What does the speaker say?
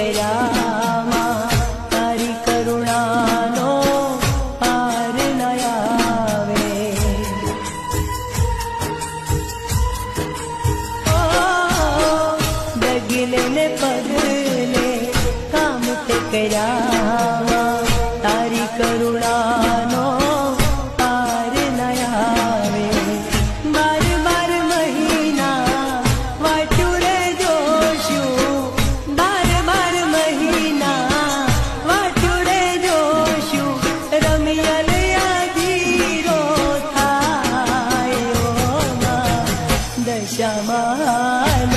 કર્યામાં તારી કરુણાનો પાર ન આવે. ઓ ડગલે ને પગલે કામ તે કર્યામાં તારી કરુણાનો પાર ન આવે. 12 મહિના વાટ્યું રે જોશું, 12 મહિના વાટ્યું રે જોશું, રમિયલ યાદીરો થાય. દશામાં